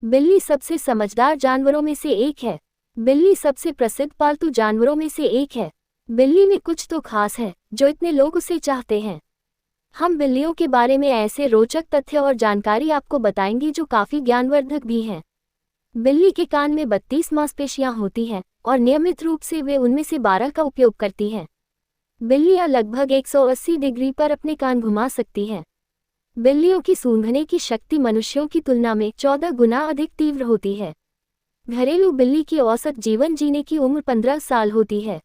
बिल्ली सबसे समझदार जानवरों में से एक है। बिल्ली सबसे प्रसिद्ध पालतू जानवरों में से एक है। बिल्ली में कुछ तो खास है जो इतने लोग उसे चाहते हैं। हम बिल्लियों के बारे में ऐसे रोचक तथ्य और जानकारी आपको बताएंगे जो काफी ज्ञानवर्धक भी हैं। बिल्ली के कान में 32 मांसपेशियां होती हैं और नियमित रूप से वे उनमें से 12 का उपयोग करती हैं। बिल्लियां लगभग 180 डिग्री पर अपने कान घुमा सकती हैं। बिल्लियों की सूंघने की शक्ति मनुष्यों की तुलना में 14 गुना अधिक तीव्र होती है। घरेलू बिल्ली की औसत जीवन जीने की उम्र 15 साल होती है।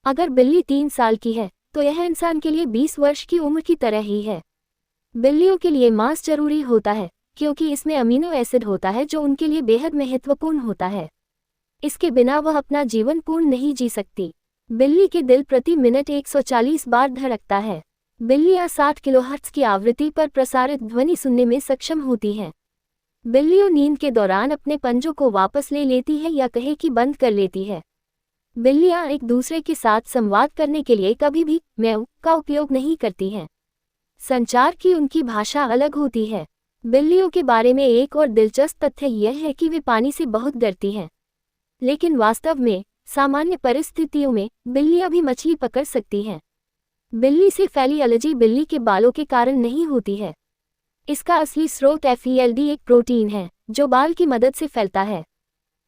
अगर बिल्ली 3 साल की है तो यह इंसान के लिए 20 वर्ष की उम्र की तरह ही है। बिल्लियों के लिए मांस जरूरी होता है क्योंकि इसमें अमीनो एसिड होता है जो उनके लिए बेहद महत्वपूर्ण होता है। इसके बिना वह अपना जीवन पूर्ण नहीं जी सकती। बिल्ली के दिल प्रति मिनट 140 बार धड़कता है। बिल्लियां 60 किलोहर्ट्ज़ की आवृत्ति पर प्रसारित ध्वनि सुनने में सक्षम होती हैं। बिल्लियों नींद के दौरान अपने पंजों को वापस ले लेती है या कहे कि बंद कर लेती है। बिल्लियां एक दूसरे के साथ संवाद करने के लिए कभी भी म्याऊ का उपयोग नहीं करती हैं। संचार की उनकी भाषा अलग होती है। बिल्लियों के बारे में एक और दिलचस्प तथ्य यह है कि वे पानी से बहुत डरती हैं। लेकिन वास्तव में सामान्य परिस्थितियों में बिल्लियां भी मछली पकड़ सकती हैं। बिल्ली से फैली एलर्जी बिल्ली के बालों के कारण नहीं होती है। इसका असली स्रोत FELD एक प्रोटीन है जो बाल की मदद से फैलता है।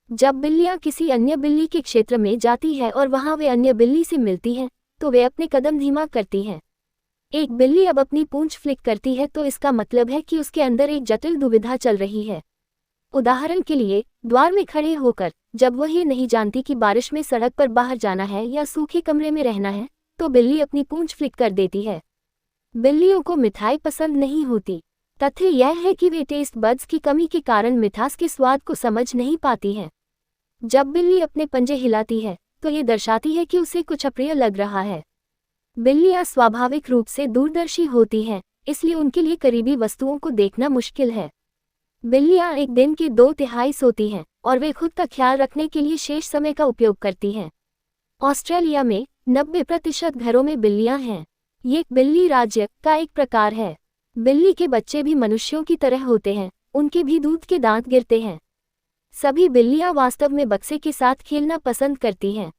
जब बिल्लियां किसी अन्य बिल्ली के क्षेत्र में जाती है और वहां वे अन्य बिल्ली से मिलती हैं तो वे अपने कदम धीमा करती हैं। एक बिल्ली अब अपनी पूंछ फ्लिक करती है तो इसका मतलब है कि उसके अंदर एक जटिल दुविधा चल रही है। उदाहरण के लिए, द्वार में खड़े होकर जब वह ये नहीं जानती कि बारिश में सड़क पर बाहर जाना है या सूखे कमरे में रहना है तो बिल्ली अपनी पूंछ फ्लिक कर देती है। बिल्लियों को मिठाई पसंद नहीं होती। तथ्य यह है कि वे टेस्ट बड्स की कमी के कारण मिठास के स्वाद को समझ नहीं पाती हैं। जब बिल्ली अपने पंजे हिलाती है तो ये दर्शाती है कि उसे कुछ अप्रिय लग रहा है। बिल्लियां स्वाभाविक रूप से दूरदर्शी होती हैं, इसलिए उनके लिए करीबी वस्तुओं को देखना मुश्किल है। बिल्लियां एक दिन के 2/3 सोती हैं और वे खुद का ख्याल रखने के लिए शेष समय का उपयोग करती हैं। ऑस्ट्रेलिया में 90% घरों में बिल्लियां हैं। ये बिल्ली राज्य का एक प्रकार है। बिल्ली के बच्चे भी मनुष्यों की तरह होते हैं, उनके भी दूध के दांत गिरते हैं। सभी बिल्लियां वास्तव में बक्से के साथ खेलना पसंद करती हैं।